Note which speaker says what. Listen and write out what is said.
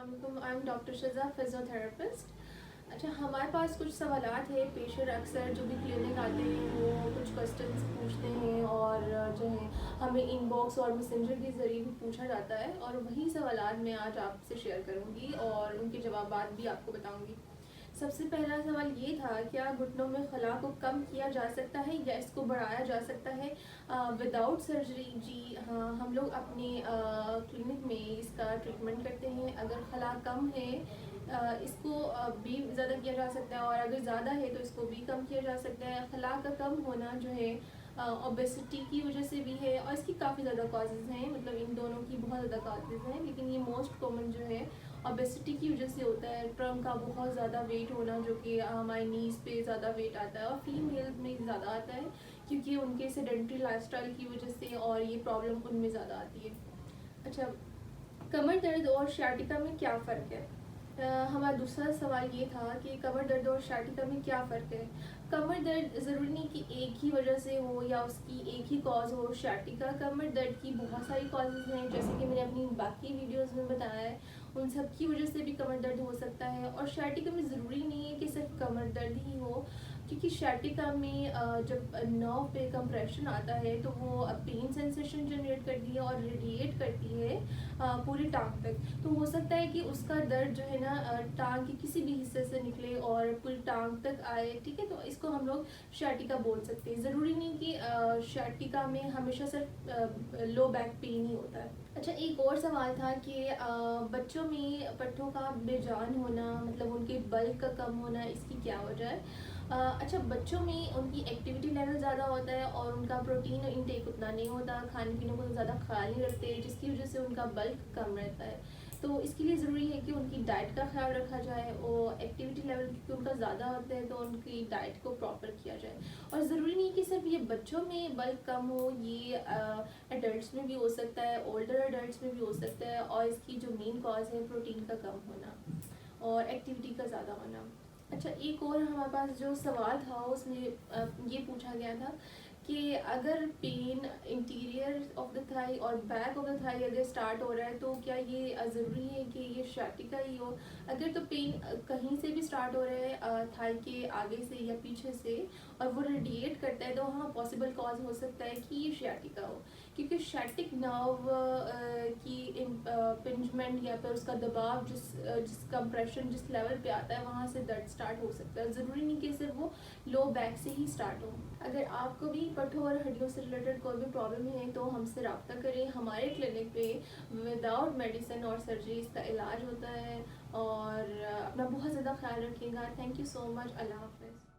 Speaker 1: علیکم، I am doctor Shiza, physiotherapist. اچھا، ہمارے پاس کچھ سوالات ہیں۔ پیشنٹ اکثر جو بھی کلینک آتے ہیں وہ کچھ کوسچنس پوچھتے ہیں اور جو ہے ہمیں ان باکس اور میسنجر کے ذریعے بھی پوچھا جاتا ہے، اور وہی سوالات میں آج آپ سے شیئر کروں گی اور ان کے جوابات بھی آپ کو بتاؤں گی۔ سب سے پہلا سوال یہ تھا، کیا گھٹنوں میں خلا کو کم کیا جا سکتا ہے یا اس کو بڑھایا جا سکتا ہے وداؤٹ سرجری؟ جی ہاں، ہم لوگ اپنے کلینک میں اس کا ٹریٹمنٹ کرتے ہیں۔ اگر خلا کم ہے اس کو بھی زیادہ کیا جا سکتا ہے، اور اگر زیادہ ہے تو اس کو بھی کم کیا جا سکتا ہے۔ خلا کا کم ہونا جو ہے اوبیسٹی کی وجہ سے بھی ہے، اور اس کی کافی زیادہ کازز ہیں، مطلب ان دونوں کی بہت زیادہ کازز ہیں، لیکن یہ موسٹ کامن جو ہے اوبیسٹی کی وجہ سے ہوتا ہے۔ ٹرنک کا بہت زیادہ ویٹ ہونا، جو کہ ہماری نیز پہ زیادہ ویٹ آتا ہے، اور فیمیل میں زیادہ آتا ہے کیونکہ ان کے سیڈنٹری لائف اسٹائل کی وجہ سے، اور یہ پرابلم ان میں زیادہ آتی ہے۔ اچھا، کمر درد اور شیاٹیکا میں کیا فرق ہے؟ ہمارا دوسرا سوال یہ تھا کہ کمر درد اور شیاٹیکا میں کیا فرق ہے؟ کمر درد ضروری نہیں کہ ایک ہی وجہ سے ہو یا اس کی ایک ہی کاز ہو۔ شیاٹیکا کمر درد کی بہت ساری کازز ہیں، جیسے کہ میں نے اپنی باقی ویڈیوز میں بتایا ہے، ان سب کی وجہ سے بھی کمر درد ہو سکتا ہے۔ اور شیاٹیکا میں ضروری نہیں ہے کہ صرف کمر درد ہی ہو، کیونکہ شیاٹیکا میں جب نرو پہ کمپریشن آتا ہے تو وہ پین سینسیشن جنریٹ کرتی ہے اور ریڈیٹ کرتی ہے پوری ٹانگ تک۔ تو ہو سکتا ہے کہ اس کا درد جو ہے نا ٹانگ کے کسی بھی حصے سے نکلے اور پوری ٹانگ تک آئے، ٹھیک ہے، تو اس کو ہم لوگ شیاٹیکا بول سکتے ہیں۔ ضروری نہیں کہ شیاٹیکا میں ہمیشہ صرف لو بیک پین ہی ہوتا ہے۔ اچھا، ایک اور سوال تھا کہ بچوں میں پٹھوں کا بے جان ہونا، مطلب ان کے بلک کا کم ہونا، اس کی کیا وجہ ہے؟ اچھا، بچوں میں ان کی ایکٹیویٹی لیول زیادہ ہوتا ہے اور ان کا پروٹین انٹیک اتنا نہیں ہوتا، کھانے پینے کو زیادہ خیال نہیں رکھتے، جس کی وجہ سے ان کا بلک کم رہتا ہے۔ تو اس کے لیے ضروری ہے کہ ان کی ڈائٹ کا خیال رکھا جائے، اور ایکٹیویٹی لیول کیونکہ ان کا زیادہ ہوتا ہے تو ان کی ڈائٹ کو پراپر کیا جائے۔ اور ضروری نہیں کہ صرف یہ بچوں میں بلک کم ہو، یہ ایڈلٹس میں بھی ہو سکتا ہے، اولڈر ایڈلٹس میں بھی ہو سکتا ہے، اور اس کی جو مین کاز ہے پروٹین کا کم ہونا اور ایکٹیویٹی کا زیادہ ہونا۔ اچھا، ایک اور ہمارے پاس جو سوال تھا اس میں یہ پوچھا گیا تھا کہ اگر pain anterior of the thigh اور بیک آف دا تھائی اگر اسٹارٹ ہو رہا ہے تو کیا یہ ضروری ہے کہ یہ شیاٹیکا ہی ہو؟ اگر تو پین کہیں سے بھی اسٹارٹ ہو رہا ہے تھائی کے آگے سے یا پیچھے سے، اور وہ ریڈیٹ کرتا ہے، تو ہاں پاسبل کاز ہو سکتا ہے کہ یہ شیاٹیکا ہو، کیونکہ شیٹک نرو کی پنجمنٹ یا پھر اس کا دباؤ جس کمپریشن جس لیول پہ آتا ہے وہاں سے درد اسٹارٹ ہو سکتا ہے۔ ضروری نہیں کہ صرف وہ لو بیک سے ہی اسٹارٹ ہو۔ اگر آپ کو بھی پٹھوں اور ہڈیوں سے ریلیٹڈ کوئی بھی پرابلم ہے تو ہم سے رابطہ کریں۔ ہمارے کلینک پہ وداؤٹ میڈیسن اور سرجری اس کا علاج ہوتا ہے، اور اپنا بہت زیادہ خیال رکھیے گا۔ تھینک یو سو مچ۔ اللہ حافظ۔